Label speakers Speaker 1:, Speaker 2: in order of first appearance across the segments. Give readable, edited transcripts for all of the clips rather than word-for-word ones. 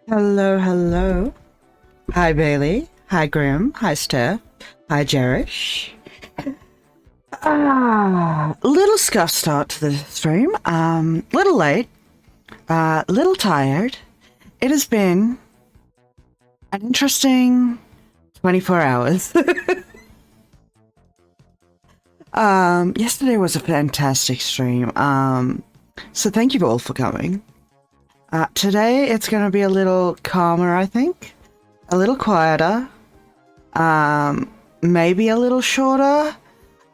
Speaker 1: Hello, hello. Hi, Bailey. Hi, Grim. Hi, Steph. Hi, Jerish. Little scuff start to the stream. Little late. Little tired. It has been an interesting 24 hours. Yesterday was a fantastic stream. So thank you all for coming. Today it's going to be a little calmer, I think. A little quieter. Maybe a little shorter.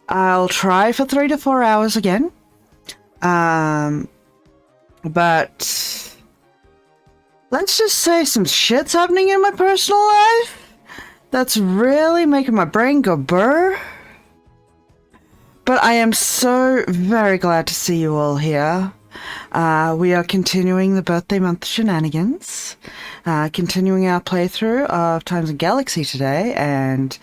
Speaker 1: I'll try for 3 to 4 hours again. But let's just say some shit's happening in my personal life that's really making my brain go burr. But I am so very glad to see you all here. We are continuing the birthday month shenanigans, continuing our playthrough of Times in Galaxy today, and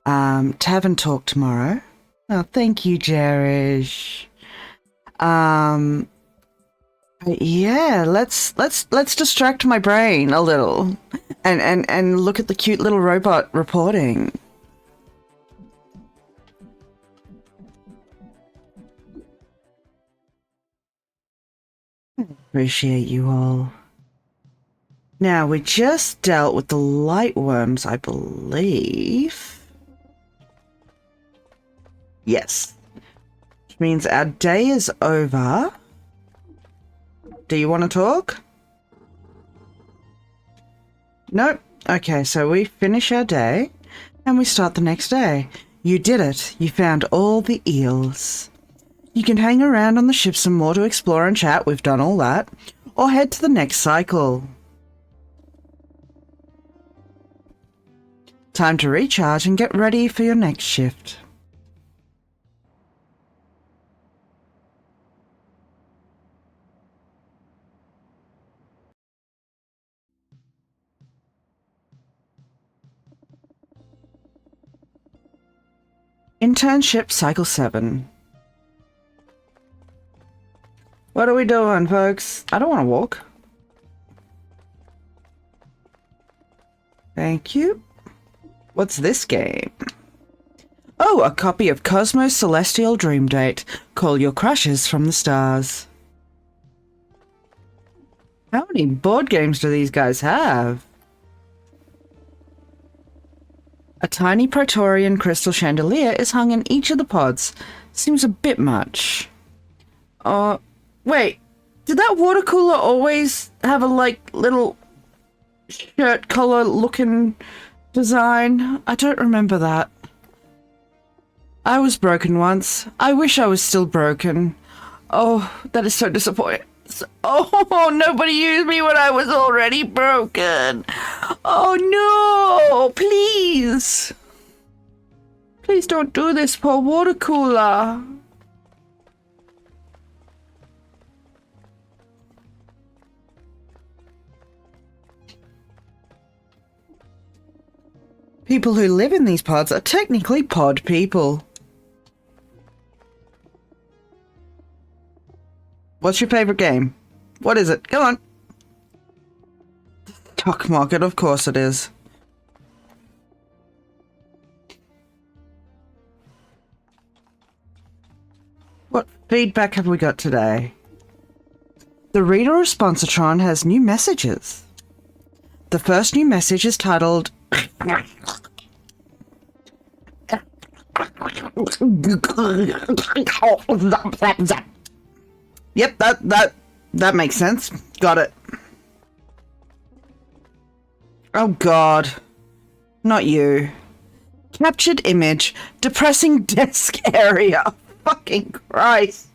Speaker 1: Tavern Talk tomorrow. Oh, thank you, Jerish. Yeah, let's distract my brain a little, and look at the cute little robot reporting. Appreciate you all. Now, we just dealt with the light worms, I believe. Yes. Which means our day is over. Do you want to talk? Nope. Okay, so we finish our day, and we start the next day. You did it. You found all the eels. You can hang around on the ship some more to explore and chat, we've done all that, or head to the next cycle. Time to recharge and get ready for your next shift. Internship Cycle 7. What are we doing, folks? I don't want to walk. Thank you. What's this game? Oh, a copy of Cosmos Celestial Dream Date. Call your crushes from the stars. How many board games do these guys have? A tiny Praetorian crystal chandelier is hung in each of the pods. Seems a bit much. Wait, did that water cooler always have a, little shirt collar looking design? I don't remember that. I was broken once. I wish I was still broken. Oh, that is so disappointing. Oh, nobody used me when I was already broken. Oh no, please. Please don't do this, poor water cooler. People who live in these pods are technically pod people. What's your favorite game? What is it? Come on. Stock market, of course it is. What feedback have we got today? The reader responsitron has new messages. The first new message is titled Yep, that makes sense. Got it. Oh god. Not you. Captured image. Depressing desk area. Fucking Christ.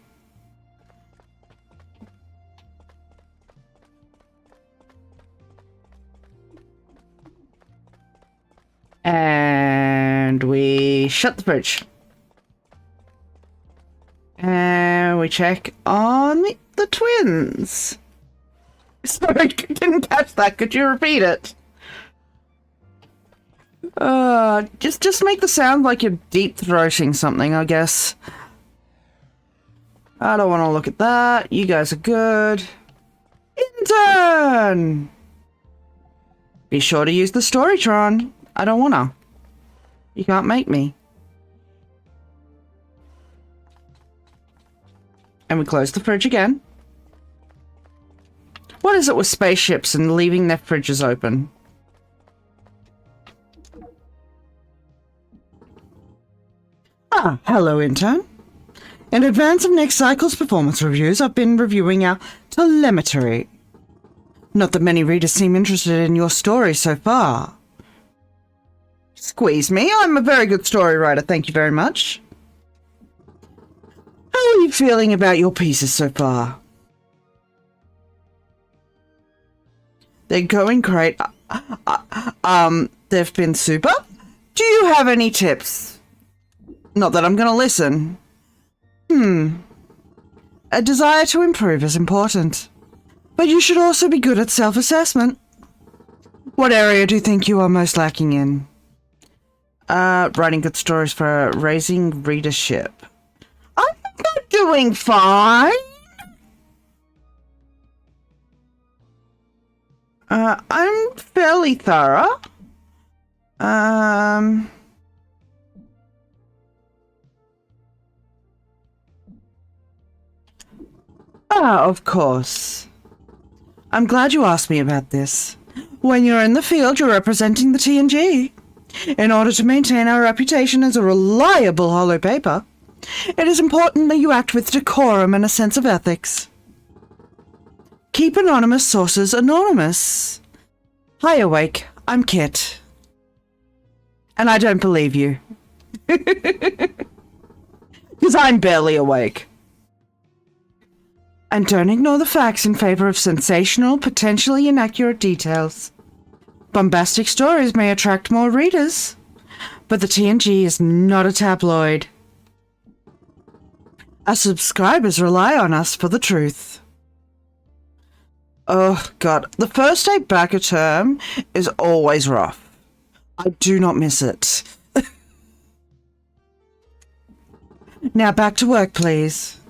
Speaker 1: And we shut the fridge. And we check on the twins. Sorry, didn't catch that. Could you repeat it? Just make the sound like you're deep throating something, I guess. I don't want to look at that. You guys are good. Intern! Be sure to use the Storytron. I don't wanna. You can't make me. And we close the fridge again. What is it with spaceships and leaving their fridges open? Ah, hello, intern. In advance of next cycle's performance reviews, I've been reviewing our telemetry. Not that many readers seem interested in your story so far. Squeeze me, I'm a very good story writer, thank you very much. How are you feeling about your pieces so far? They're going great. They've been super? Do you have any tips? Not that I'm gonna listen. A desire to improve is important. But you should also be good at self-assessment. What area do you think you are most lacking in? Writing good stories for raising readership. I think I'm doing fine. I'm fairly thorough. Of course. I'm glad you asked me about this. When you're in the field, you're representing the TNG. In order to maintain our reputation as a reliable holo paper, it is important that you act with decorum and a sense of ethics. Keep anonymous sources anonymous. Hi, Awake. I'm Kit. And I don't believe you. Because I'm barely awake. And don't ignore the facts in favor of sensational, potentially inaccurate details. Bombastic stories may attract more readers, but the TNG is not a tabloid. Our subscribers rely on us for the truth. Oh, God. The first day back a term is always rough. I do not miss it. Now back to work, please.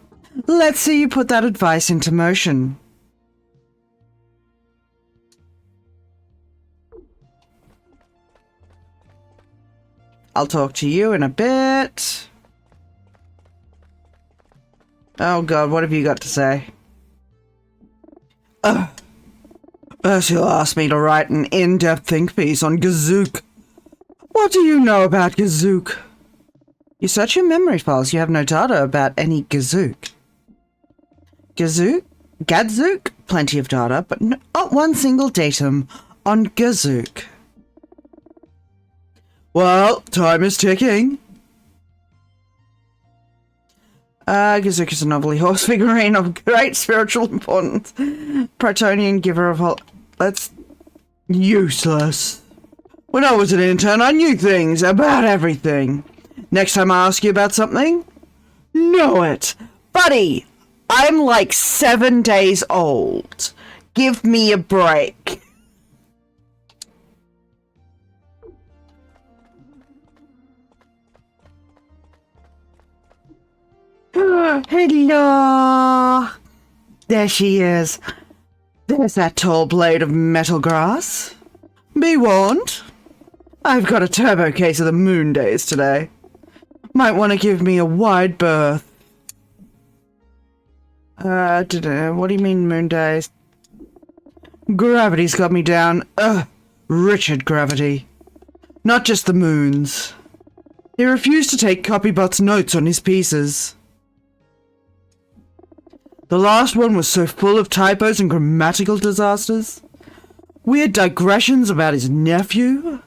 Speaker 1: Let's see you put that advice into motion. I'll talk to you in a bit. Oh God, what have you got to say? Ursula asked me to write an in-depth think piece on Gazook. What do you know about Gazook? You search your memory files, you have no data about any Gazook. Gadzook? Plenty of data, but not one single datum on Gazook. Well, time is ticking. Gazook is a novelty horse figurine of great spiritual importance. Protonian giver of all... That's useless. When I was an intern, I knew things about everything. Next time I ask you about something, know it. Buddy, I'm like 7 days old. Give me a break. Hello. There she is. There's that tall blade of metal grass. Be warned. I've got a turbo case of the moon days today. Might want to give me a wide berth. What do you mean moon days? Gravity's got me down. Richard Gravity. Not just the moons. He refused to take Copybot's notes on his pieces. The last one was so full of typos and grammatical disasters. Weird digressions about his nephew.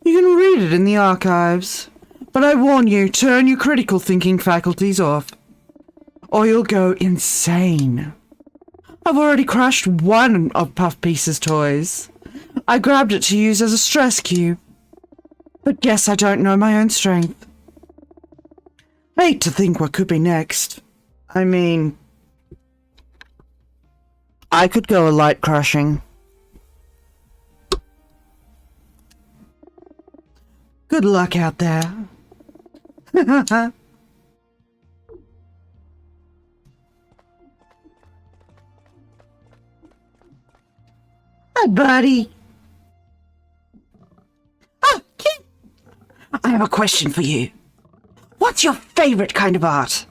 Speaker 1: You can read it in the archives. But I warn you, turn your critical thinking faculties off, or you'll go insane. I've already crushed one of Puff Piece's toys. I grabbed it to use as a stress cube. But guess I don't know my own strength. Hate to think what could be next. I mean, I could go a light crushing. Good luck out there. Hi, buddy. I have a question for you. What's your favorite kind of art?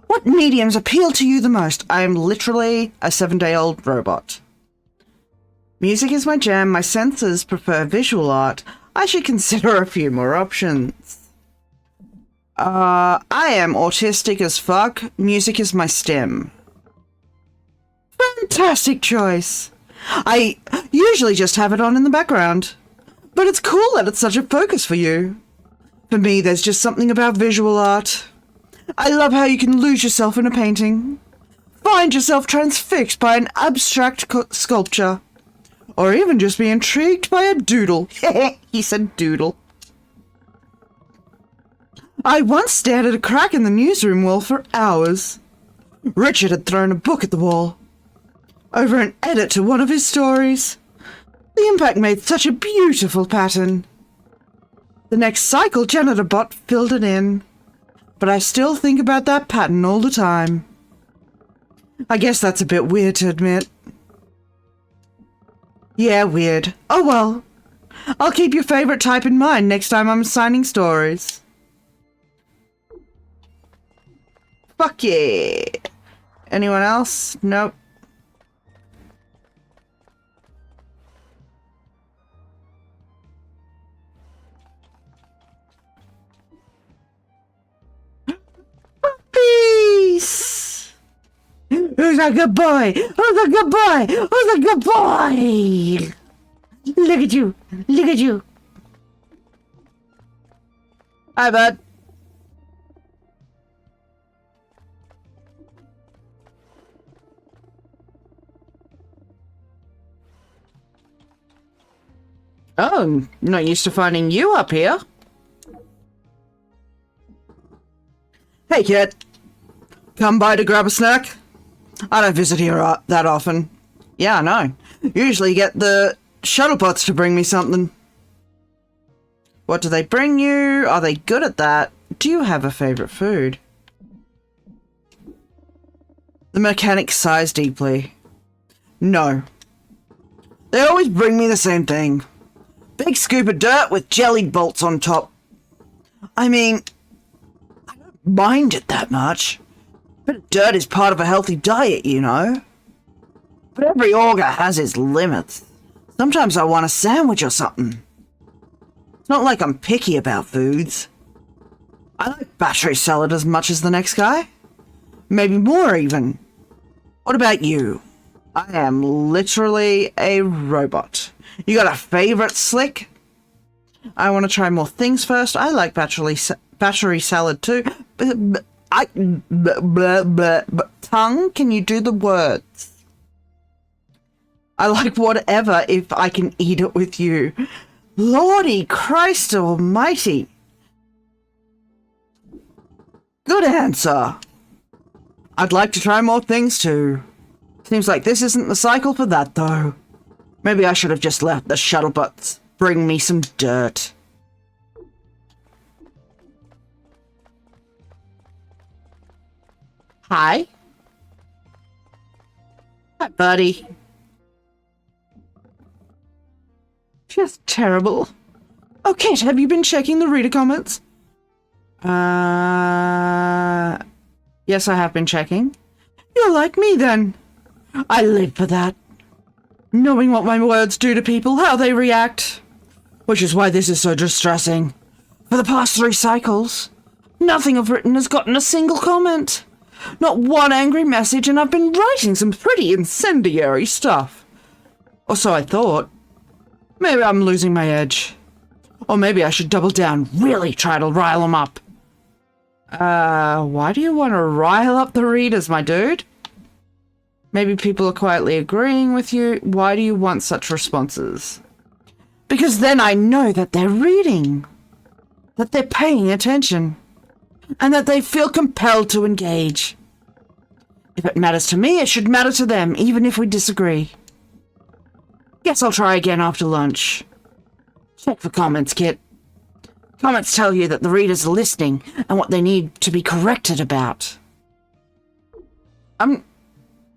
Speaker 1: What mediums appeal to you the most? I am literally a 7-day-old robot. Music is my jam. My senses prefer visual art. I should consider a few more options. I am autistic as fuck. Music is my STEM. Fantastic choice. I usually just have it on in the background. But it's cool that it's such a focus for you. For me, there's just something about visual art. I love how you can lose yourself in a painting. Find yourself transfixed by an abstract sculpture. Or even just be intrigued by a doodle. He said doodle. I once stared at a crack in the newsroom wall for hours. Richard had thrown a book at the wall. Over an edit to one of his stories. The impact made such a beautiful pattern. The next cycle, Janitor Bot filled it in. But I still think about that pattern all the time. I guess that's a bit weird to admit. Yeah, weird. Oh well. I'll keep your favorite type in mind next time I'm assigning stories. Fuck yeah. Anyone else? Nope. Peace! Who's a good boy? Who's a good boy? Who's a good boy? Look at you. Look at you. Hi, bud. Oh, I'm not used to finding you up here. Hey, kid. Come by to grab a snack? I don't visit here that often. Yeah, I know. Usually get the shuttlepots to bring me something. What do they bring you? Are they good at that? Do you have a favorite food? The mechanic sighs deeply. No. They always bring me the same thing. Big scoop of dirt with jellied bolts on top. I mean, I don't mind it that much. But dirt is part of a healthy diet, you know. But every auger has its limits. Sometimes I want a sandwich or something. It's not like I'm picky about foods. I like battery salad as much as the next guy. Maybe more even. What about you? I am literally a robot. You got a favorite slick? I want to try more things first. I like battery salad too. Tongue, can you do the words? I like whatever if I can eat it with you. Lordy Christ almighty. Good answer. I'd like to try more things too. Seems like this isn't the cycle for that though. Maybe I should have just let the shuttlebuts bring me some dirt. Hi. Hi, buddy. Just terrible. Oh, Kate, have you been checking the reader comments? Yes, I have been checking. You're like me, then. I live for that. Knowing what my words do to people, how they react. Which is why this is so distressing. For the past 3 cycles, nothing I've written has gotten a single comment. Not one angry message, and I've been writing some pretty incendiary stuff. Or so I thought. Maybe I'm losing my edge. Or maybe I should double down, really try to rile them up. Why do you want to rile up the readers, my dude? Maybe people are quietly agreeing with you. Why do you want such responses? Because then I know that they're reading. That they're paying attention. And that they feel compelled to engage. If it matters to me, it should matter to them, even if we disagree. Guess I'll try again after lunch. Check for comments, Kit. Comments tell you that the readers are listening and what they need to be corrected about. I'm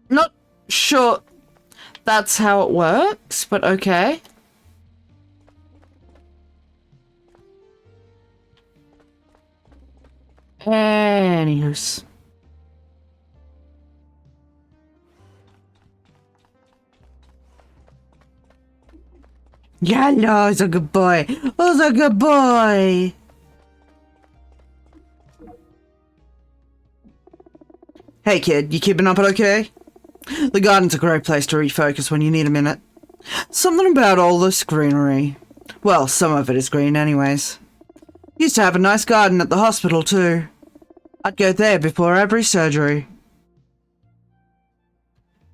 Speaker 1: not sure that's how it works, but okay. Anywho's. Yeah, no, he's a good boy. He's a good boy. Hey kid, you keeping up okay? The garden's a great place to refocus when you need a minute. Something about all this greenery. Well, some of it is green anyways. Used to have a nice garden at the hospital too. I'd go there before every surgery.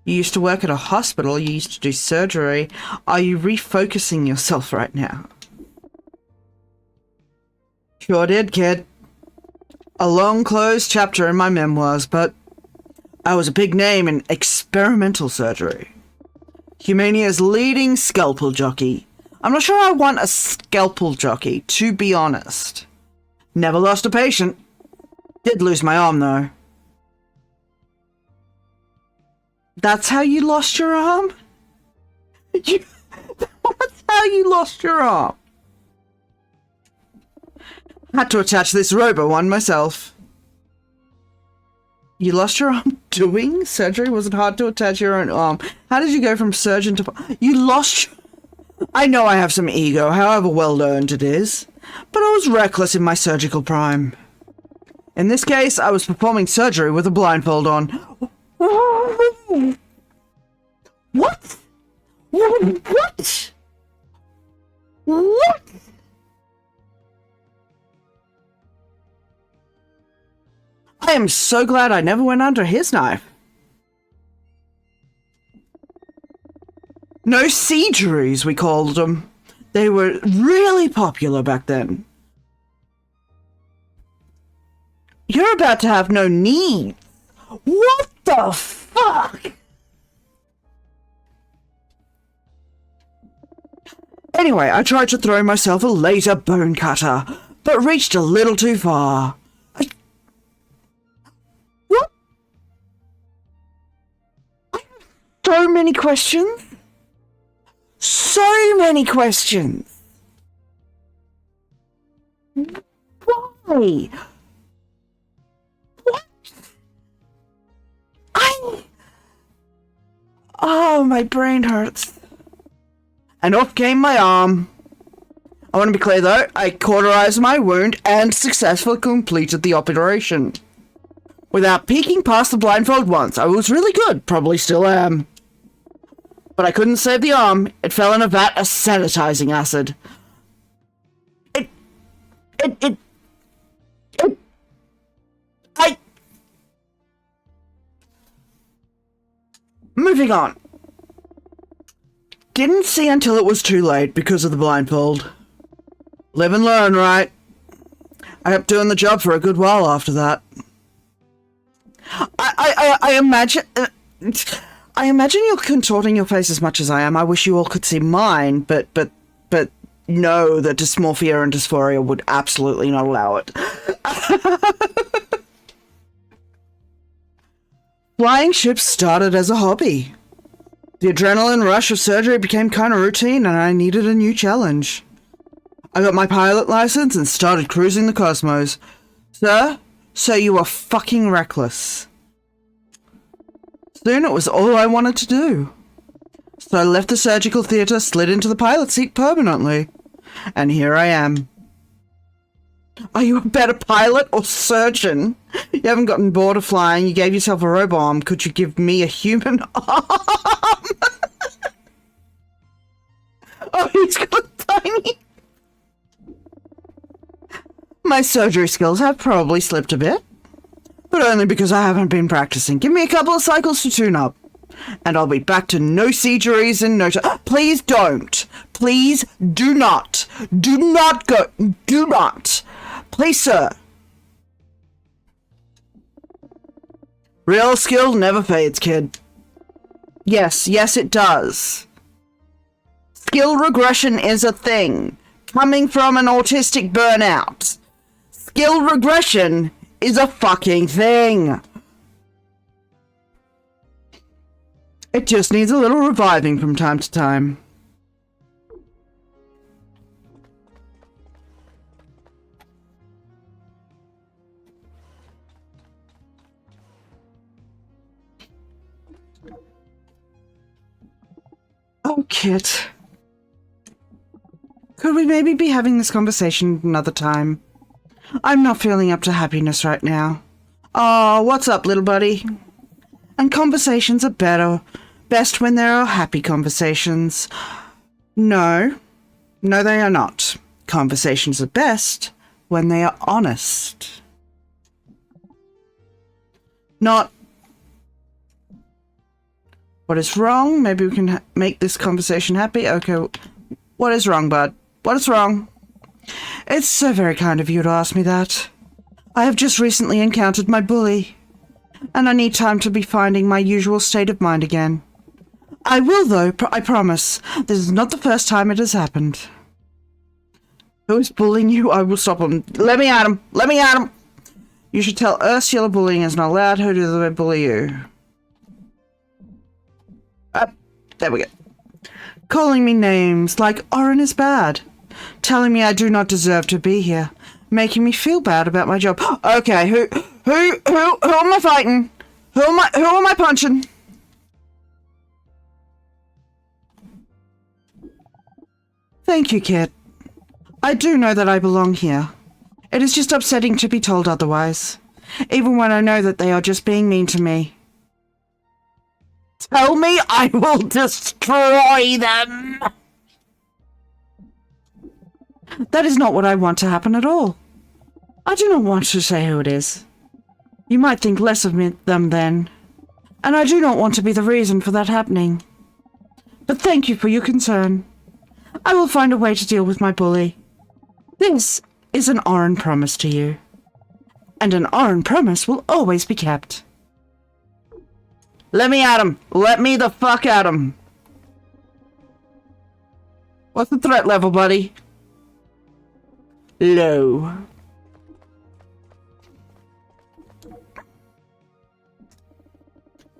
Speaker 1: You used to work at a hospital, you used to do surgery. Are you refocusing yourself right now? Sure did, kid. A long closed chapter in my memoirs, but I was a big name in experimental surgery. Humania's leading scalpel jockey. I'm not sure I want a scalpel jockey, to be honest. Never lost a patient. Did lose my arm, though. That's how you lost your arm? That's how you lost your arm. Had to attach this robo one myself. You lost your arm doing surgery? Was it hard to attach your own arm? How did you go from surgeon to... You lost... I know I have some ego, however well earned it is. But I was reckless in my surgical prime. In this case, I was performing surgery with a blindfold on. What? What? What? I am so glad I never went under his knife. No surgeries, we called them. They were really popular back then. You're about to have no needs. What the fuck? Anyway, I tried to throw myself a laser bone cutter, but reached a little too far. What? I have so many questions. So many questions. Why? What? Oh, my brain hurts. And off came my arm. I want to be clear though, I cauterized my wound and successfully completed the operation. Without peeking past the blindfold once, I was really good, probably still am. But I couldn't save the arm, it fell in a vat of sanitizing acid. Moving on. Didn't see until it was too late because of the blindfold. Live and learn, right? I kept doing the job for a good while after that. I imagine... I imagine you're contorting your face as much as I am. I wish you all could see mine, but know that dysmorphia and dysphoria would absolutely not allow it. Flying ships started as a hobby. The adrenaline rush of surgery became kind of routine and I needed a new challenge. I got my pilot license and started cruising the cosmos. Sir, you were fucking reckless. Soon it was all I wanted to do. So I left the surgical theatre, slid into the pilot seat permanently. And here I am. Are you a better pilot or surgeon? You haven't gotten bored of flying, you gave yourself a robo-arm. Could you give me a human arm? Oh, he's got tiny... My surgery skills have probably slipped a bit. But only because I haven't been practicing. Give me a couple of cycles to tune up. And I'll be back to no surgeries in no time. Please don't. Please do not. Do not go. Do not. Please, sir. Real skill never fades, kid. Yes, it does. Skill regression is a thing. Coming from an autistic burnout. Skill regression is a fucking thing. It just needs a little reviving from time to time. Oh, Kit. Could we maybe be having this conversation another time? I'm not feeling up to happiness right now. Oh, what's up, little buddy? And conversations are best when there are happy conversations. No, they are not. Conversations are best when they are honest. Not what is wrong. Maybe we can make this conversation happy. Okay, what is wrong, bud? What is wrong? It's so very kind of you to ask me that. I have just recently encountered my bully, and I need time to be finding my usual state of mind again. I will, though, I promise. This is not the first time it has happened. Who is bullying you? I will stop him. Let me at him. Let me at him. You should tell Ursula bullying is not allowed her to bully you. There we go. Calling me names like Oren is bad. Telling me I do not deserve to be here. Making me feel bad about my job. Okay, who am I fighting? Who am I punching? Thank you, Kit. I do know that I belong here. It is just upsetting to be told otherwise, even when I know that they are just being mean to me. Tell me I will destroy them! That is not what I want to happen at all. I do not want to say who it is. You might think less of them then, and I do not want to be the reason for that happening. But thank you for your concern. I will find a way to deal with my bully. This is an Oren promise to you. And an Oren promise will always be kept. Let me at him. Let me the fuck at him. What's the threat level, buddy? Low.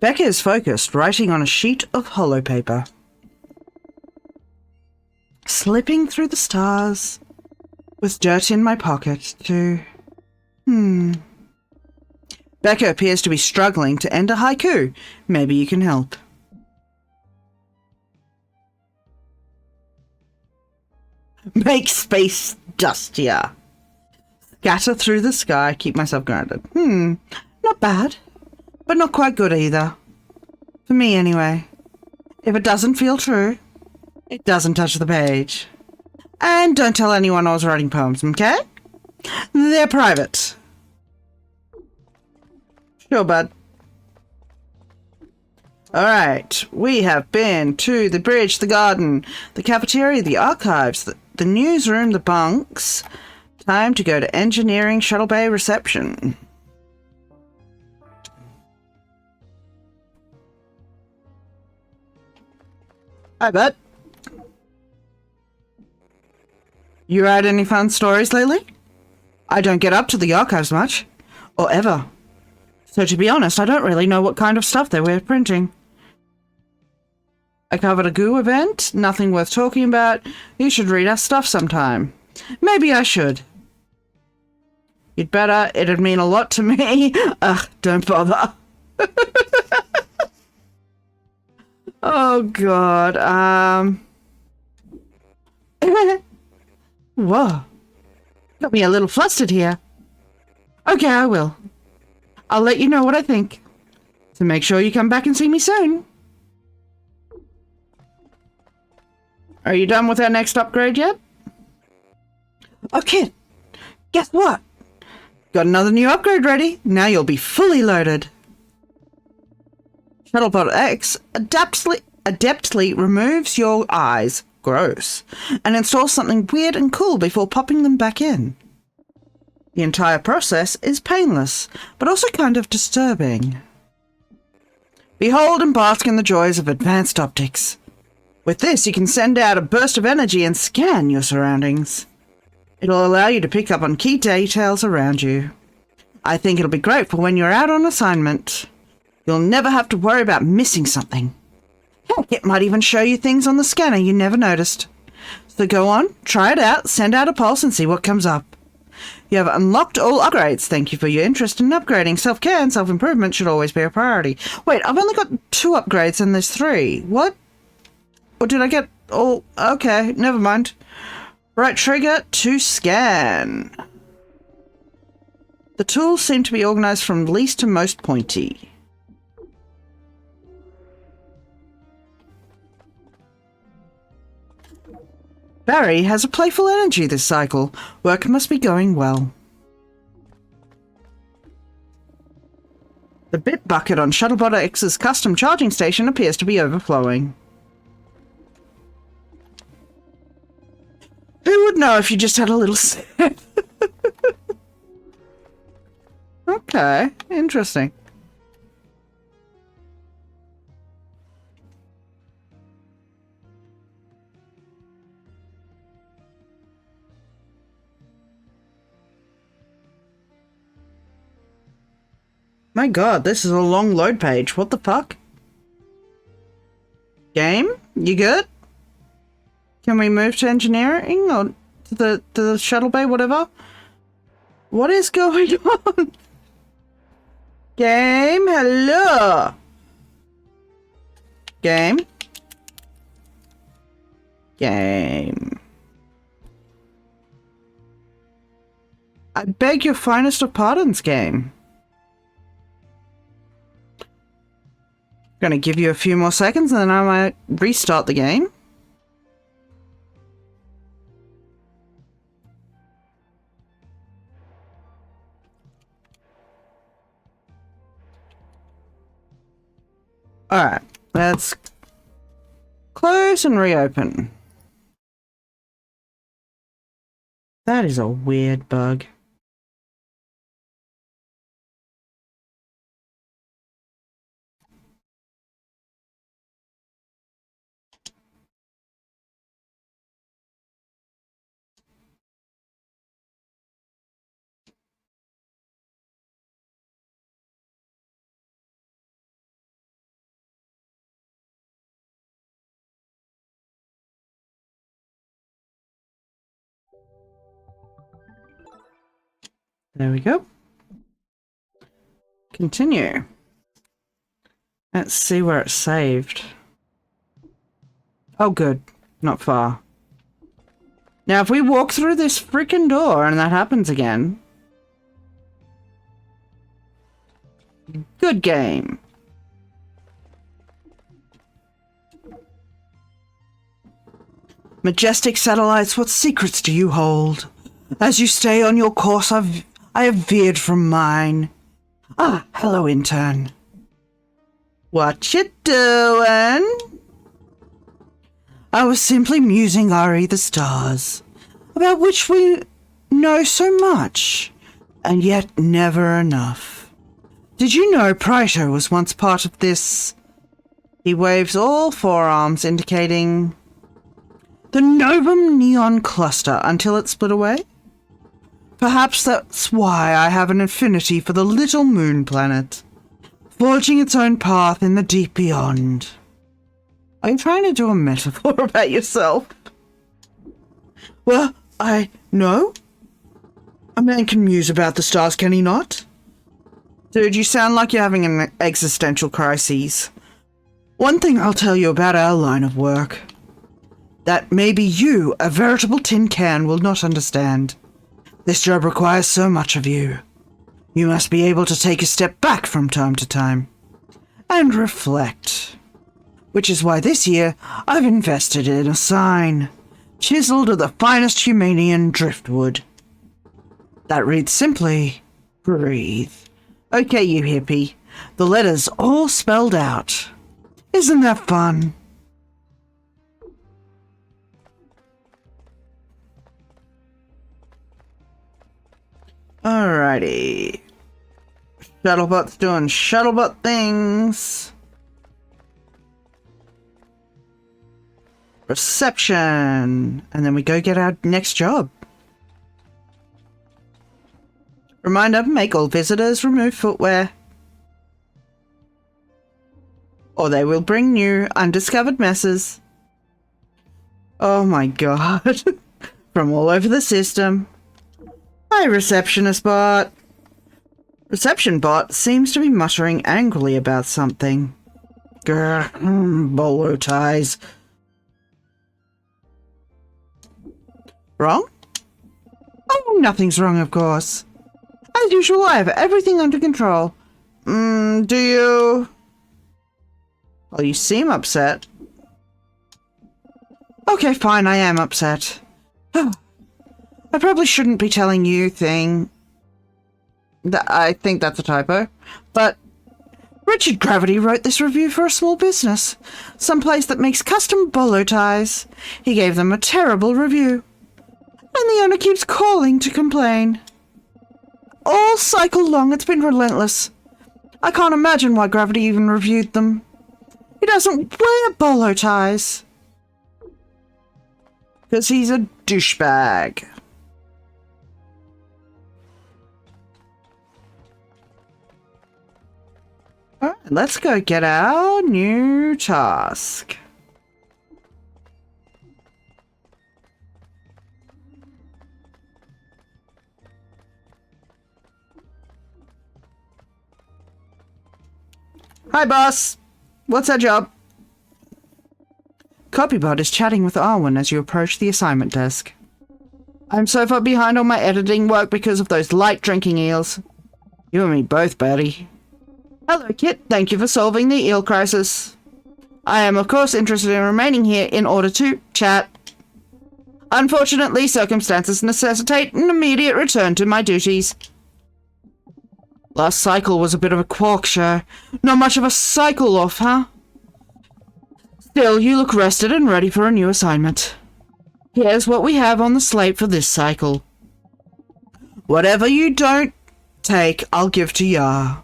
Speaker 1: Becca is focused, writing on a sheet of hollow paper. Slipping through the stars, with dirt in my pocket, too. Becca appears to be struggling to end a haiku. Maybe you can help. Make space dustier. Scatter through the sky, keep myself grounded. Not bad, but not quite good either. For me, anyway. If it doesn't feel true, it doesn't touch the page. And don't tell anyone I was writing poems, okay? They're private. Sure, bud. Alright, we have been to the bridge, the garden, the cafeteria, the archives, the newsroom, the bunks. Time to go to engineering shuttle bay reception. Hi, bud. You write any fun stories lately? I don't get up to the archives much. Or ever. So to be honest, I don't really know what kind of stuff they were printing. I covered a goo event, nothing worth talking about. You should read our stuff sometime. Maybe I should. You'd better, it'd mean a lot to me. Ugh, don't bother. Oh god, Whoa. Got me a little flustered here. Okay, I will. I'll let you know what I think. So make sure you come back and see me soon. Are you done with our next upgrade yet? Okay, guess what? Got another new upgrade ready. Now you'll be fully loaded. Shuttlebot X adeptly removes your eyes, gross, and installs something weird and cool before popping them back in. The entire process is painless, but also kind of disturbing. Behold and bask in the joys of advanced optics. With this, you can send out a burst of energy and scan your surroundings. It'll allow you to pick up on key details around you. I think it'll be great for when you're out on assignment. You'll never have to worry about missing something. Heck, it might even show you things on the scanner you never noticed. So go on, try it out, send out a pulse and see what comes up. You have unlocked all upgrades. Thank you for your interest in upgrading. Self-care and self-improvement should always be a priority. Wait, I've only got 2 upgrades and there's 3. What? Or did I get all... Okay, never mind. Right trigger to scan. The tools seem to be organized from least to most pointy. Barry has a playful energy this cycle. Work must be going well. The bit bucket on Shuttlebot X's custom charging station appears to be overflowing. Who would know if you just had a little sip? Okay, interesting. My god, this is a long load page. What the fuck? Game? You good? Can we move to engineering or to the shuttle bay, whatever? What is going on? Game, hello. Game. Game. I beg your finest of pardons, game. Gonna give you a few more seconds and then I might restart the game. Alright, let's close and reopen. That is a weird bug. There we go. Continue. Let's see where it's saved. Oh, good. Not far. Now, if we walk through this freaking door and that happens again... Good game. Majestic satellites, what secrets do you hold? As you stay on your course, I have veered from mine. Ah, hello, intern. What you doing? I was simply musing, Ari, the stars, about which we know so much, and yet never enough. Did you know Prito was once part of this? He waves all forearms, indicating the Novum Neon Cluster until it split away? Perhaps that's why I have an affinity for the little moon planet, forging its own path in the deep beyond. Are you trying to do a metaphor about yourself? Well, I know. A man can muse about the stars, can he not? Dude, you sound like you're having an existential crisis. One thing I'll tell you about our line of work. That maybe you, a veritable tin can, will not understand. This job requires so much of you. You must be able to take a step back from time to time and reflect. Which is why this year I've invested in a sign, chiseled of the finest Humanian driftwood. That reads simply, breathe. Okay, you hippie. The letters all spelled out. Isn't that fun? Alrighty. Shuttlebot's doing Shuttlebot things. Reception. And then we go get our next job. Reminder, make all visitors remove footwear. Or they will bring new, undiscovered messes. Oh my god. From all over the system. I Hi, receptionist bot. Reception bot seems to be muttering angrily about something. Grr, bolo ties. Wrong? Oh, nothing's wrong, of course. As usual, I have everything under control. Do you? Well, you seem upset. Okay, fine, I am upset. I probably shouldn't be telling you I think that's a typo. But Richard Gravity wrote this review for a small business. Some place that makes custom bolo ties. He gave them a terrible review. And the owner keeps calling to complain. All cycle long, it's been relentless. I can't imagine why Gravity even reviewed them. He doesn't wear bolo ties. Because he's a douchebag. Alright, let's go get our new task. Hi, boss. What's our job? Copybot is chatting with Arwen as you approach the assignment desk. I'm so far behind on my editing work because of those light drinking eels. You and me both, Betty. Hello, Kit. Thank you for solving the eel crisis. I am, of course, interested in remaining here in order to chat. Unfortunately, circumstances necessitate an immediate return to my duties. Last cycle was a bit of a quark show. Not much of a cycle off, huh? Still, you look rested and ready for a new assignment. Here's what we have on the slate for this cycle. Whatever you don't take, I'll give to ya.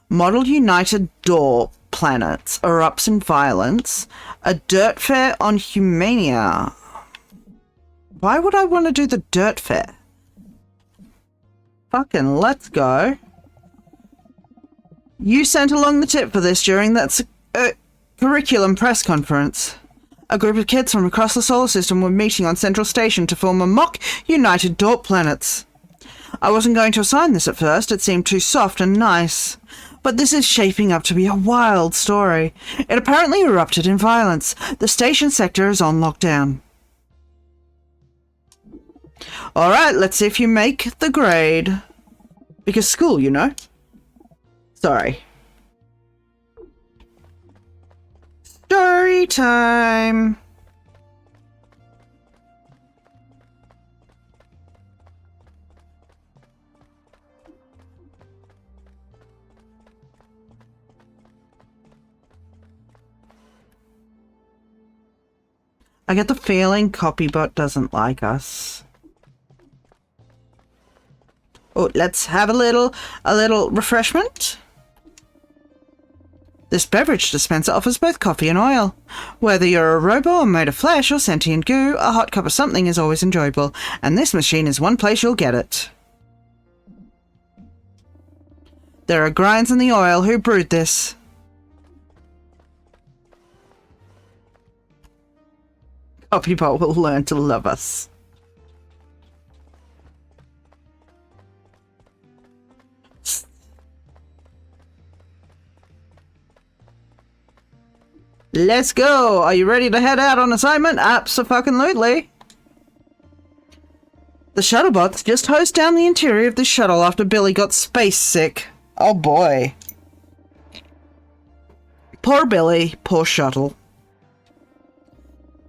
Speaker 1: Model United Door Planets erupts in violence. A dirt fair on Humania. Why would I want to do the dirt fair? Fucking let's go. You sent along the tip for this during that curriculum press conference. A group of kids from across the solar system were meeting on Central Station to form a mock United Dorp Planets. I wasn't going to assign this at first, it seemed too soft and nice. But this is shaping up to be a wild story. It apparently erupted in violence. The station sector is on lockdown. Alright, let's see if you make the grade. Because school, you know. Sorry. Story time. I get the feeling Copybot doesn't like us. Oh, let's have a little refreshment. This beverage dispenser offers both coffee and oil. Whether you're a robot or made of flesh or sentient goo, a hot cup of something is always enjoyable, and this machine is one place you'll get it. There are grinds in the oil. Who brewed this? Copybot will learn to love us. Let's go! Are you ready to head out on assignment? Abso-fucking-lutely! The shuttlebots just hosed down the interior of the shuttle after Billy got space sick. Oh boy. Poor Billy, poor shuttle.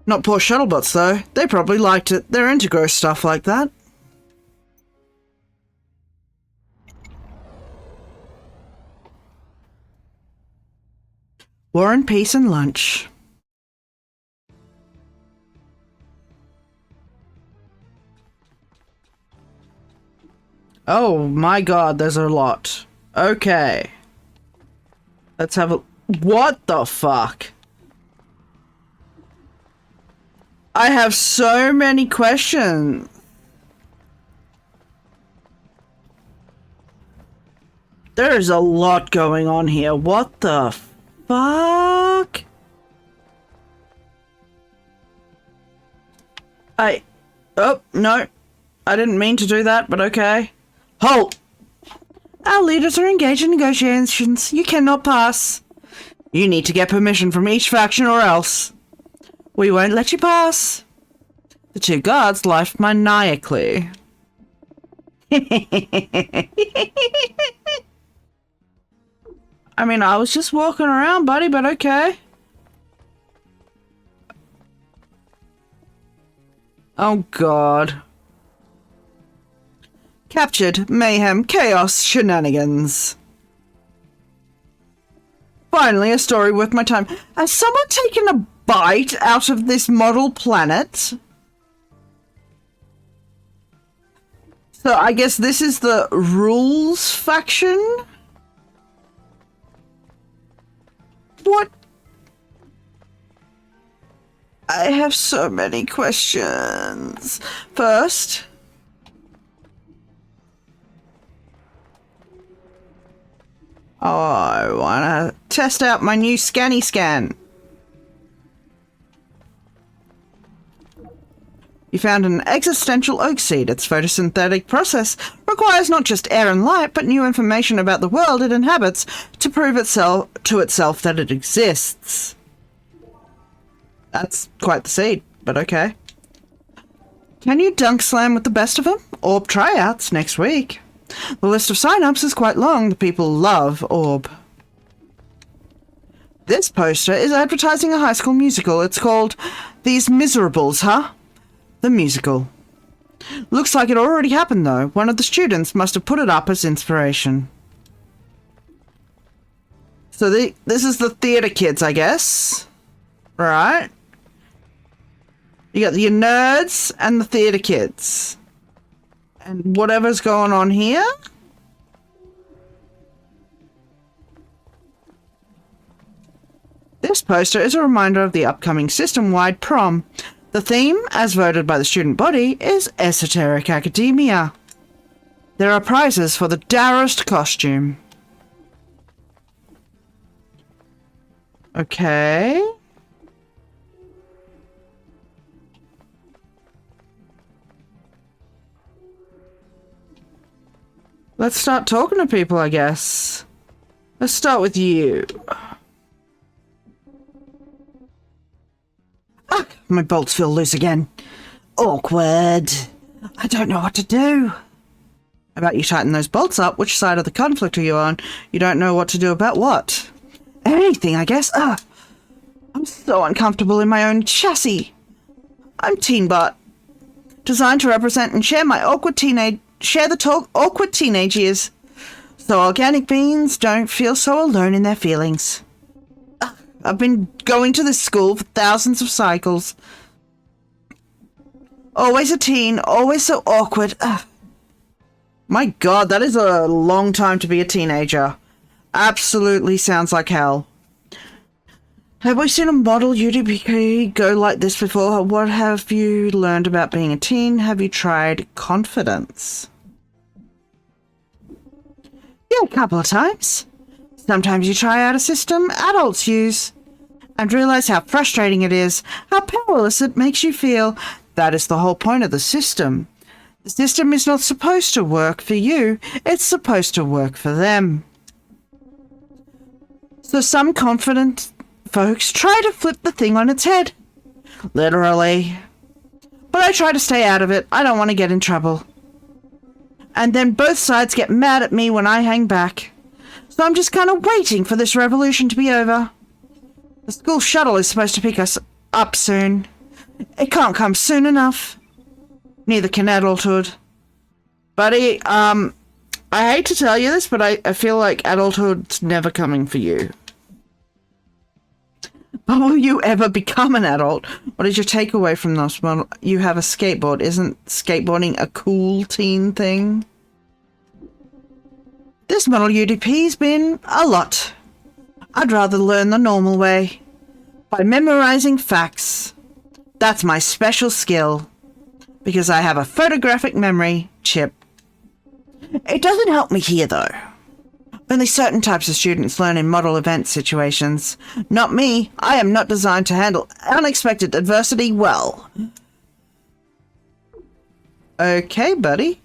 Speaker 1: Not poor shuttlebots though, they probably liked it. They're into gross stuff like that. War and Peace and lunch. Oh my god, there's a lot. Okay. Let's have a... What the fuck? I have so many questions. There is a lot going on here. What the fuck? Oh, no. I didn't mean to do that, but okay. Halt! Our leaders are engaged in negotiations. You cannot pass. You need to get permission from each faction or else. We won't let you pass. The two guards laughed maniacally. I mean, I was just walking around, buddy, but okay. Oh, God. Captured, mayhem, chaos, shenanigans. Finally, a story worth my time. Has someone taken a bite out of this model planet? So I guess this is the rules faction? What? I have so many questions. First, I wanna test out my new scanny scan. You found an existential oak seed. Its photosynthetic process requires not just air and light, but new information about the world it inhabits to prove to itself that it exists. That's quite the seed, but okay. Can you dunk slam with the best of them? Orb tryouts next week. The list of sign-ups is quite long. The people love Orb. This poster is advertising a high school musical. It's called These Miserables, huh? The musical. Looks like it already happened, though. One of the students must have put it up as inspiration. So this is the theatre kids, I guess. Right? You got your nerds and the theatre kids. And whatever's going on here. This poster is a reminder of the upcoming system-wide prom. The theme, as voted by the student body, is esoteric academia. There are prizes for the dourest costume. Okay. Let's start talking to people, I guess. Let's start with you. Ah, my bolts feel loose again. Awkward. I don't know what to do. How about you tighten those bolts up? Which side of the conflict are you on? You don't know what to do about what? Anything, I guess. I'm so uncomfortable in my own chassis. I'm TeenBot, designed to represent and share my awkward teenage years, so organic beings don't feel so alone in their feelings. I've been going to this school for thousands of cycles. Always a teen, always so awkward. My God, that is a long time to be a teenager. Absolutely sounds like hell. Have we seen a model UDP go like this before? What have you learned about being a teen? Have you tried confidence? Yeah, a couple of times. Sometimes you try out a system adults use and realize how frustrating it is, how powerless it makes you feel. That is the whole point of the system. The system is not supposed to work for you, it's supposed to work for them. So some confident folks try to flip the thing on its head. Literally. But I try to stay out of it. I don't want to get in trouble. And then both sides get mad at me when I hang back. So I'm just kind of waiting for this revolution to be over. The school shuttle is supposed to pick us up soon. It can't come soon enough. Neither can adulthood. Buddy, I hate to tell you this, but I feel like adulthood's never coming for you. But will you ever become an adult? What is your takeaway from this model? You have a skateboard. Isn't skateboarding a cool teen thing? This model UDP's been a lot. I'd rather learn the normal way. By memorizing facts. That's my special skill. Because I have a photographic memory chip. It doesn't help me here, though. Only certain types of students learn in model event situations. Not me. I am not designed to handle unexpected adversity well. Okay, buddy.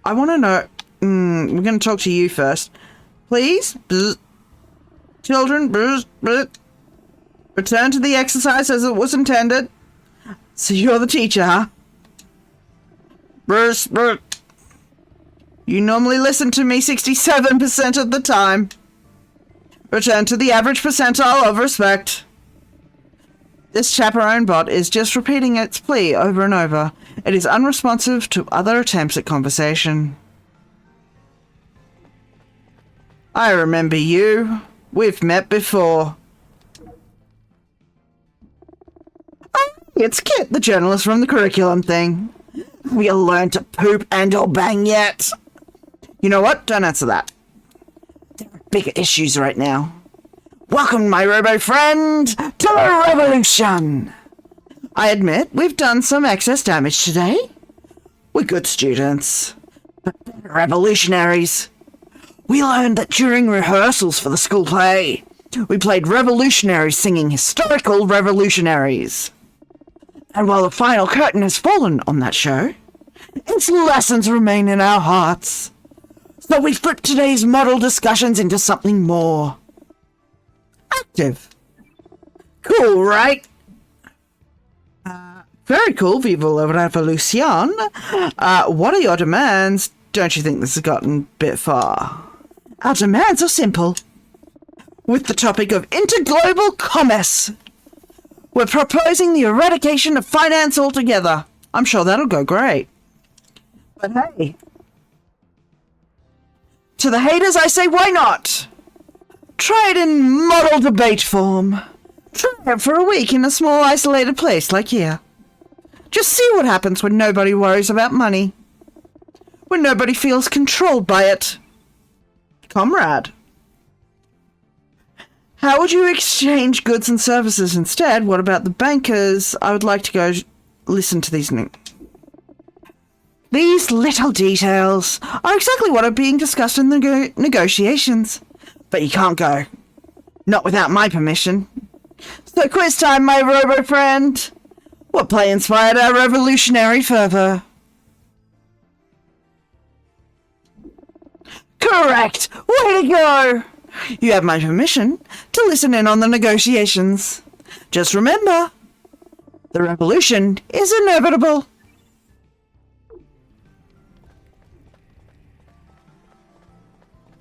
Speaker 1: I want to know... we're going to talk to you first. Please? Bzz. Children, bzz, bzz. Return to the exercise as it was intended. So you're the teacher, huh? Bzz, bzz. You normally listen to me 67% of the time. Return to the average percentile of respect. This chaperone bot is just repeating its plea over and over. It is unresponsive to other attempts at conversation. I remember you. We've met before. Oh, it's Kit, the journalist from the curriculum thing. Have you learned to poop and or bang yet? You know what? Don't answer that. There are bigger issues right now. Welcome, my robo friend, to the revolution! I admit, we've done some excess damage today. We're good students, but they're revolutionaries. We learned that during rehearsals for the school play, we played revolutionaries singing historical revolutionaries. And while the final curtain has fallen on that show, its lessons remain in our hearts. So we flipped today's model discussions into something more active. Cool, right? Very cool, Viva la Revolution. What are your demands? Don't you think this has gotten a bit far? Our demands are simple. With the topic of interglobal commerce, we're proposing the eradication of finance altogether. I'm sure that'll go great. But hey, to the haters I say, why not? Try it in model debate form. Try it for a week in a small isolated place like here. Just see what happens when nobody worries about money. When nobody feels controlled by it. Comrade. How would you exchange goods and services instead? What about the bankers? I would like to go listen to these. These little details are exactly what are being discussed in the negotiations. But you can't go. Not without my permission. So quiz time, my robo friend. What play inspired our revolutionary fervor? Correct! Way to go! You have my permission to listen in on the negotiations. Just remember, the revolution is inevitable.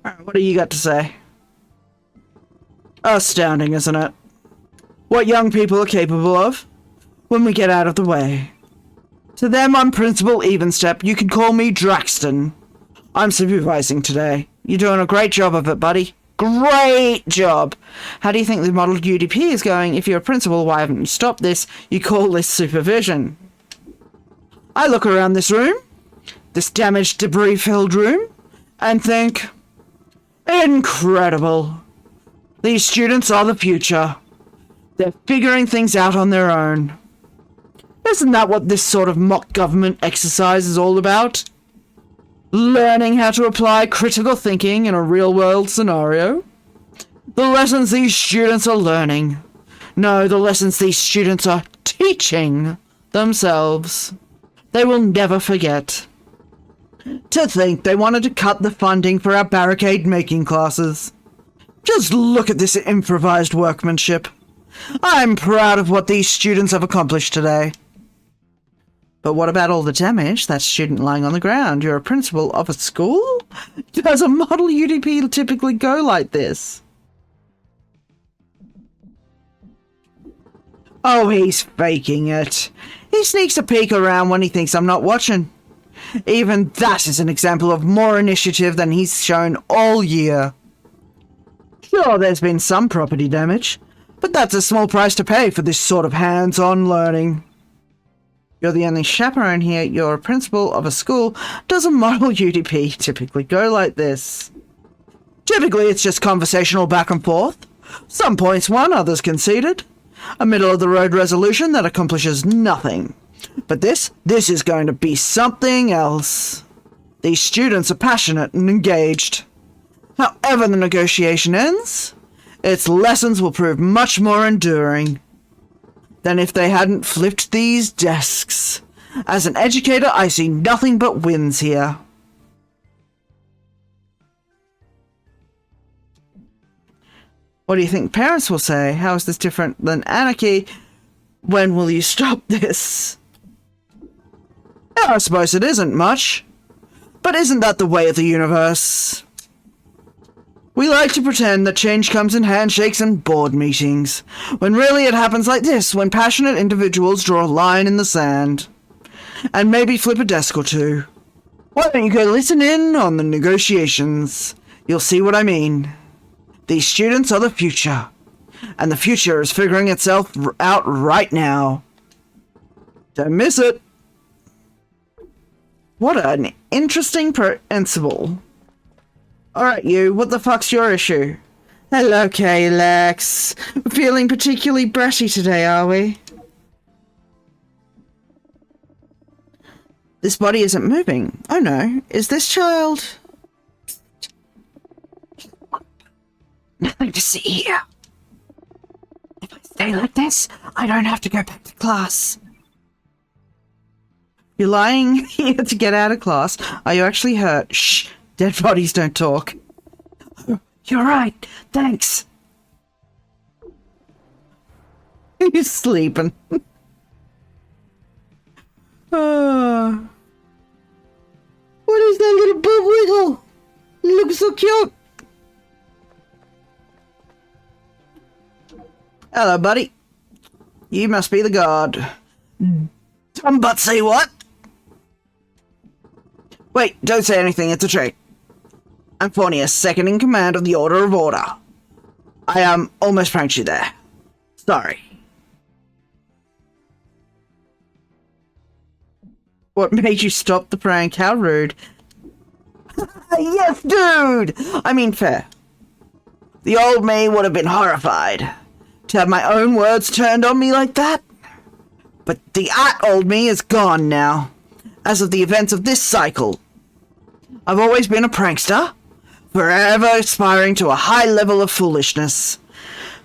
Speaker 1: Alright, what do you got to say? Astounding, isn't it? What young people are capable of when we get out of the way. To them, I'm Principal Evenstep. You can call me Draxton. I'm supervising today. You're doing a great job of it, buddy. Great job. How do you think the model UDP is going? If you're a principal, why haven't you stopped this? You call this supervision. I look around this room, this damaged, debris-filled room, and think, incredible. These students are the future. They're figuring things out on their own. Isn't that what this sort of mock government exercise is all about? Learning how to apply critical thinking in a real-world scenario? The lessons these students are learning. No, the lessons these students are teaching themselves. They will never forget. To think they wanted to cut the funding for our barricade making classes. Just look at this improvised workmanship. I'm proud of what these students have accomplished today. But what about all the damage? That student lying on the ground. You're a principal of a school? Does a model UDP typically go like this? Oh, he's faking it. He sneaks a peek around when he thinks I'm not watching. Even that is an example of more initiative than he's shown all year. Sure, there's been some property damage, but that's a small price to pay for this sort of hands-on learning. You're the only chaperone here. You're a principal of a school. Does a model UDP typically go like this? Typically, it's just conversational back and forth. Some points won, others conceded. A middle-of-the-road resolution that accomplishes nothing. But this is going to be something else. These students are passionate and engaged. However the negotiation ends, its lessons will prove much more enduring. than if they hadn't flipped these desks. As an educator, I see nothing but wins here. What do you think parents will say? How is this different than anarchy? When will you stop this? I suppose it isn't much. But isn't that the way of the universe? We like to pretend that change comes in handshakes and board meetings, when really it happens like this, when passionate individuals draw a line in the sand. And maybe flip a desk or two. Why don't you go listen in on the negotiations? You'll see what I mean. These students are the future, and the future is figuring itself out right now. Don't miss it. What an interesting principle. Alright, you, what the fuck's your issue? Hello, Kalex. We're feeling particularly bratty today, are we? This body isn't moving. Oh no, is this child... Nothing to see here. If I stay like this, I don't have to go back to class. You're lying here to get out of class. Are you actually hurt? Shh. Dead bodies don't talk. You're right. Thanks. You're sleeping. What is that little bug wiggle? Looks so cute. Hello, buddy. You must be the god. But say what? Wait, don't say anything, it's a trick. I'm Phornius, second in command of the Order of Order. I almost pranked you there. Sorry. What made you stop the prank? How rude. Yes, dude! I mean, fair. The old me would have been horrified to have my own words turned on me like that. But the old me is gone now, as of the events of this cycle. I've always been a prankster, forever aspiring to a high level of foolishness.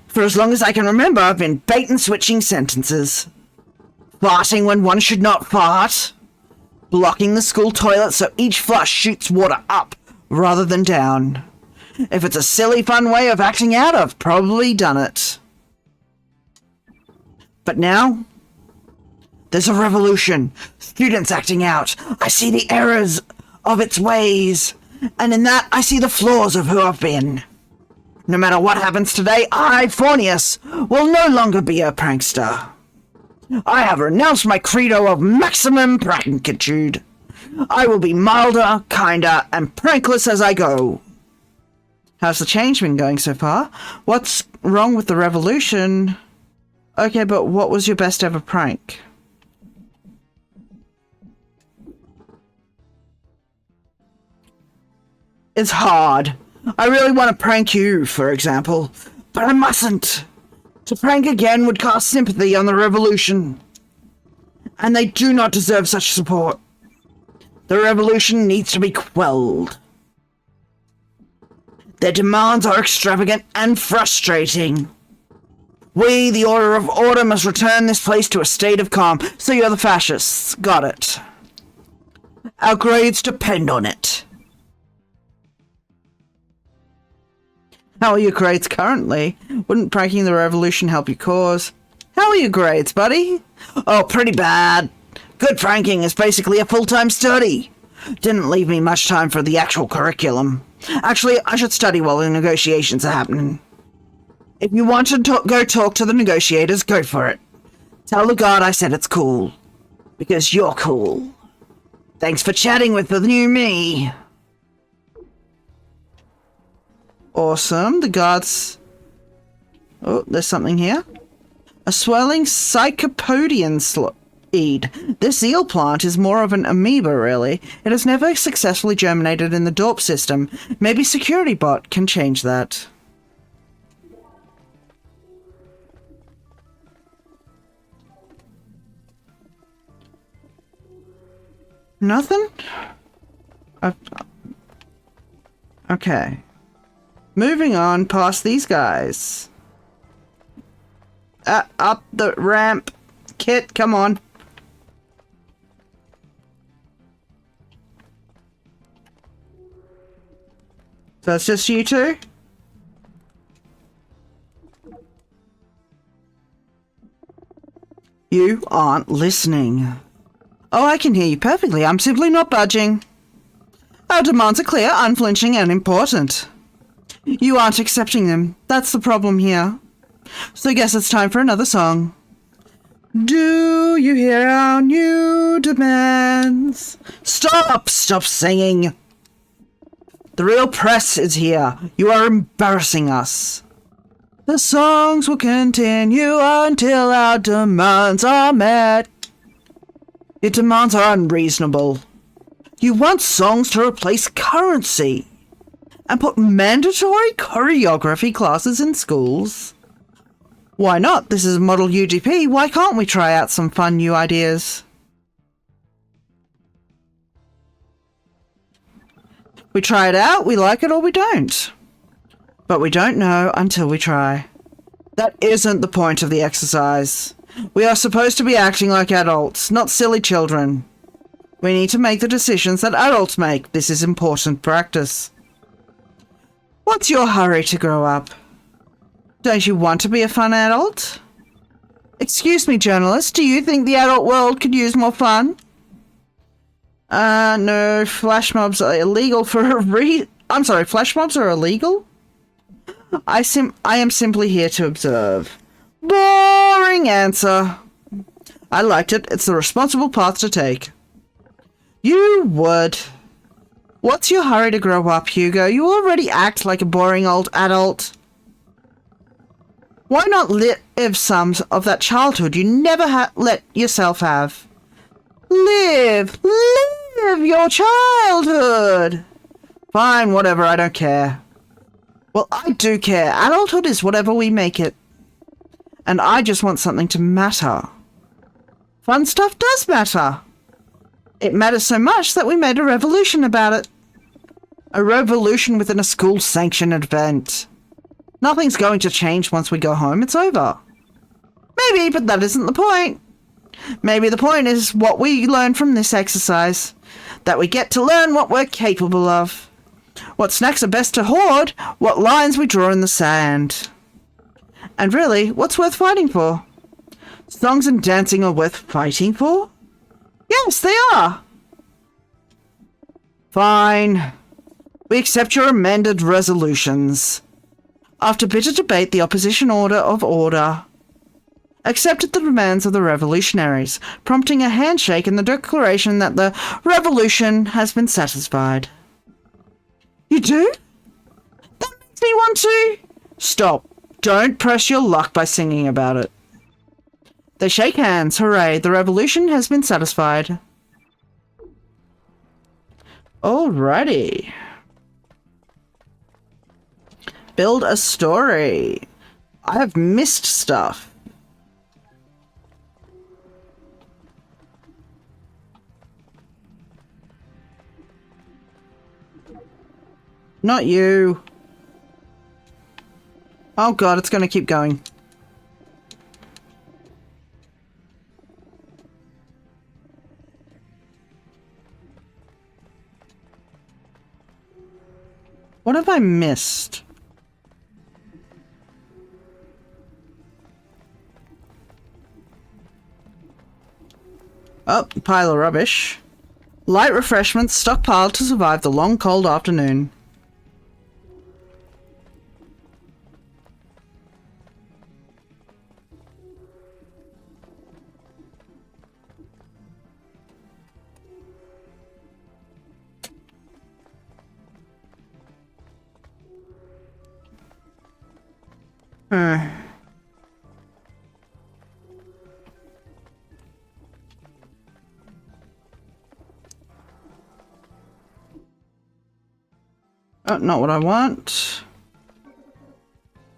Speaker 1: For as long as I can remember, I've been bait-and-switching sentences. Farting when one should not fart. Blocking the school toilet so each flush shoots water up rather than down. If it's a silly fun way of acting out, I've probably done it. But now, there's a revolution. Students acting out. I see the errors of its ways. And in that, I see the flaws of who I've been. No matter what happens today, I, Phornius, will no longer be a prankster. I have renounced my credo of maximum prankitude. I will be milder, kinder, and prankless as I go. How's the change been going so far? What's wrong with the revolution? Okay, but what was your best ever prank? It's hard. I really want to prank you, for example, but I mustn't. To prank again would cast sympathy on the revolution. And they do not deserve such support. The revolution needs to be quelled. Their demands are extravagant and frustrating. We, the Order of Order, must return this place to a state of calm. So you're the fascists. Got it. Our grades depend on it. How are your grades currently? Wouldn't pranking the revolution help your cause? How are your grades, buddy? Oh, pretty bad. Good pranking is basically a full-time study. Didn't leave me much time for the actual curriculum. Actually, I should study while the negotiations are happening. If you want to go talk to the negotiators, go for it. Tell the guard I said it's cool. Because you're cool. Thanks for chatting with the new me. Awesome. The guards... Oh, there's something here. A swirling Psychopodian seed. This eel plant is more of an amoeba, really. It has never successfully germinated in the DORP system. Maybe SecurityBot can change that. Nothing? Okay. Moving on past these guys. Up the ramp. Kit, come on. So it's just you two? You aren't listening. Oh, I can hear you perfectly. I'm simply not budging. Our demands are clear, unflinching, and important. You aren't accepting them. That's the problem here. So I guess it's time for another song. Do you hear our new demands? Stop! Stop singing! The real press is here. You are embarrassing us. The songs will continue until our demands are met. Your demands are unreasonable. You want songs to replace currency and put mandatory choreography classes in schools. Why not? This is Model UGP. Why can't we try out some fun new ideas? We try it out, we like it or we don't. But we don't know until we try. That isn't the point of the exercise. We are supposed to be acting like adults, not silly children. We need to make the decisions that adults make. This is important practice. What's your hurry to grow up? Don't you want to be a fun adult? Excuse me, journalist, do you think the adult world could use more fun? No, flash mobs are illegal for a I'm sorry, flash mobs are illegal? I am simply here to observe. Boring answer. I liked it. It's the responsible path to take. You would. What's your hurry to grow up, Hugo? You already act like a boring old adult. Why not live some of that childhood you never let yourself have? Live your childhood. Fine, whatever, I don't care. Well, I do care. Adulthood is whatever we make it. And I just want something to matter. Fun stuff does matter. It matters so much that we made a revolution about it. A revolution within a school-sanctioned event. Nothing's going to change once we go home. It's over. Maybe, but that isn't the point. Maybe the point is what we learn from this exercise. That we get to learn what we're capable of. What snacks are best to hoard, what lines we draw in the sand. And really, what's worth fighting for? Songs and dancing are worth fighting for? Yes, they are. Fine. We accept your amended resolutions. After bitter debate, the opposition order accepted the demands of the revolutionaries, prompting a handshake and the declaration that the revolution has been satisfied. You do? That makes me want to. Stop. Don't press your luck by singing about it. They shake hands. Hooray. The revolution has been satisfied. Alrighty. Build a story. I have missed stuff. Not you. Oh god, it's gonna keep going. What have I missed? Oh, pile of rubbish. Light refreshments stockpiled to survive the long cold afternoon. Oh, not what I want.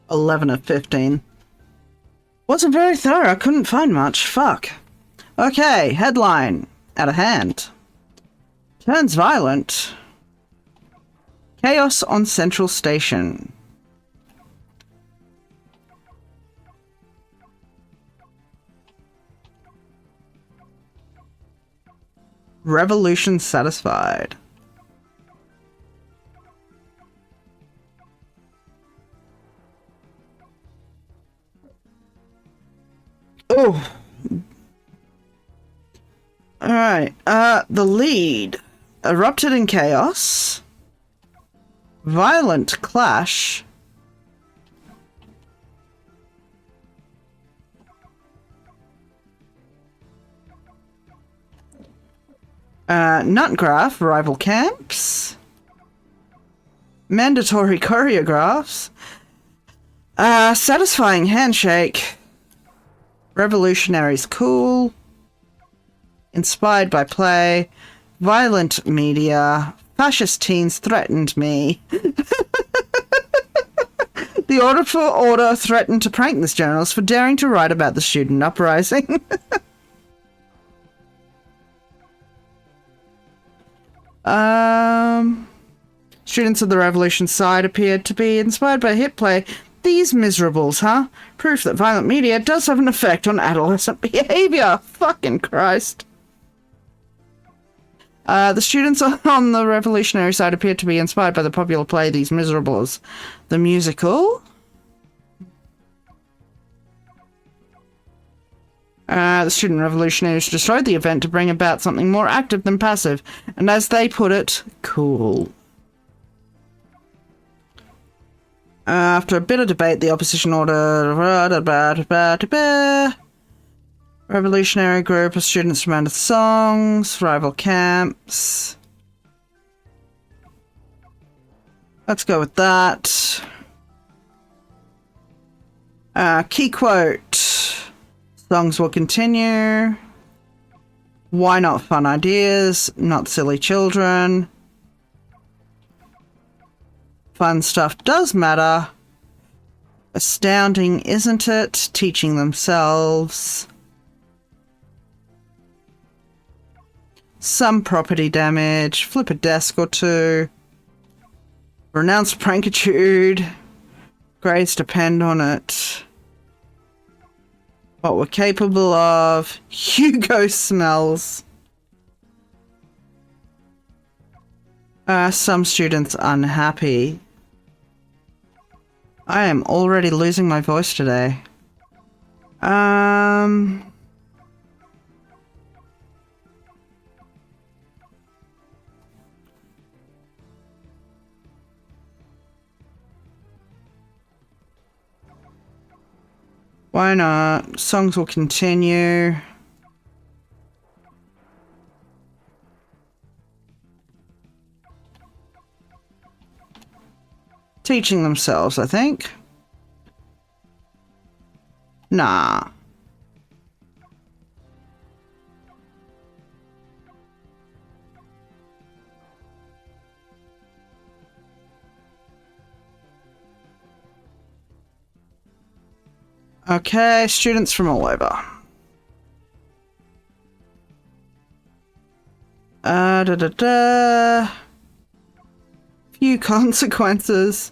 Speaker 1: 11 of 15. Wasn't very thorough, I couldn't find much. Fuck. Okay, headline. Out of hand. Turns violent. Chaos on Central Station. Revolution satisfied. Oh. Alright, the lead. Erupted in chaos. Violent clash. Nutgraph, rival camps. Mandatory choreographs. Satisfying handshake. Revolutionaries cool. Inspired by play. Violent media. Fascist teens threatened me. The Order for Order threatened to prank the generals for daring to write about the student uprising. Students of the revolution side appeared to be inspired by hit play. These miserables, huh? Proof that violent media does have an effect on adolescent behavior. Fucking Christ. The students on the revolutionary side appeared to be inspired by the popular play These Miserables. The musical. The student revolutionaries destroyed the event to bring about something more active than passive, and as they put it, cool. After a bit of debate, the opposition ordered revolutionary group of students demanded songs, rival camps. Let's go with that. Key quote. Songs will continue. Why not fun ideas, not silly children? Fun stuff does matter. Astounding, isn't it? Teaching themselves. Some property damage. Flip a desk or two. Renounced prankitude. Grades depend on it. What we're capable of. Hugo smells. Some students unhappy. I am already losing my voice today. Why not? Songs will continue. Teaching themselves, I think. Nah. Okay, students from all over. Few consequences.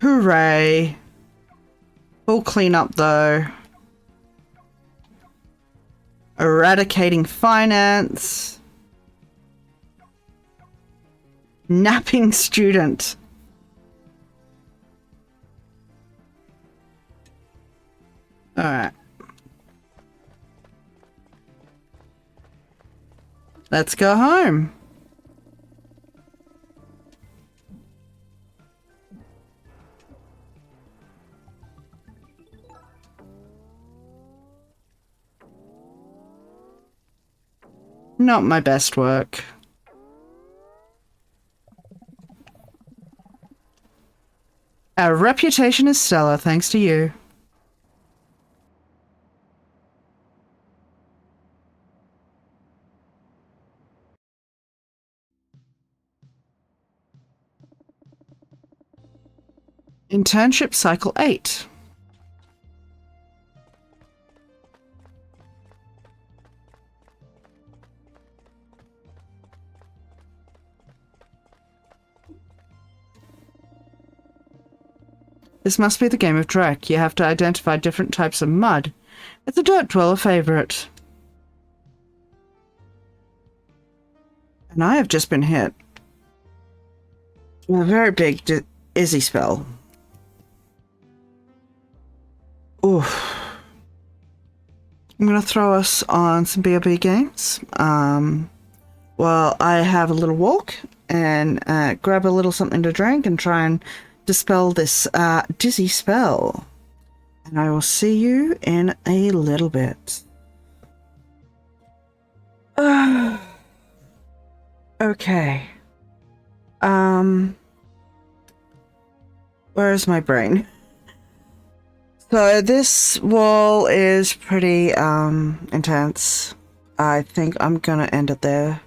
Speaker 1: Hooray. Full cleanup though. Eradicating finance. Napping student. Alright. Let's go home. Not my best work. Our reputation is stellar thanks to you. Internship Cycle 8. This must be the game of Drek. You have to identify different types of mud. It's a Dirt Dweller favorite. And I have just been hit with a very big Izzy spell. Oof. I'm going to throw us on some BRB games while I have a little walk and grab a little something to drink and try and dispel this dizzy spell. And I will see you in a little bit. Okay. Where's my brain? So this wall is pretty intense. I think I'm gonna end it there.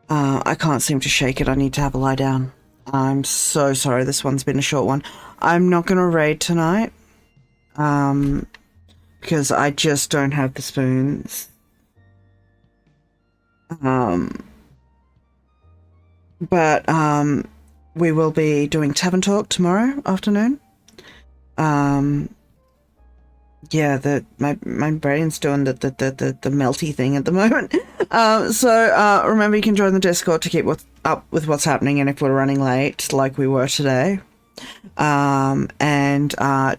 Speaker 1: I can't seem to shake it. I need to have a lie down. I'm so sorry. This one's been a short one. I'm not gonna raid tonight. Because I just don't have the spoons. But we will be doing Tavern Talk tomorrow afternoon. Yeah, my brain's doing the melty thing at the moment. So remember, you can join the Discord to keep up with what's happening, and if we're running late, like we were today. And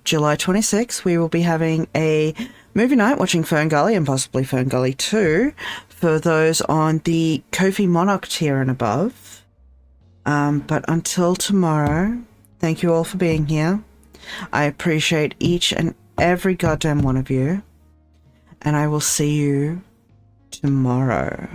Speaker 1: July 26th, we will be having a movie night watching Fern Gully and possibly Fern Gully 2 for those on the Ko-fi Monarch tier and above. But until tomorrow, thank you all for being here. I appreciate each and every goddamn one of you. And I will see you tomorrow.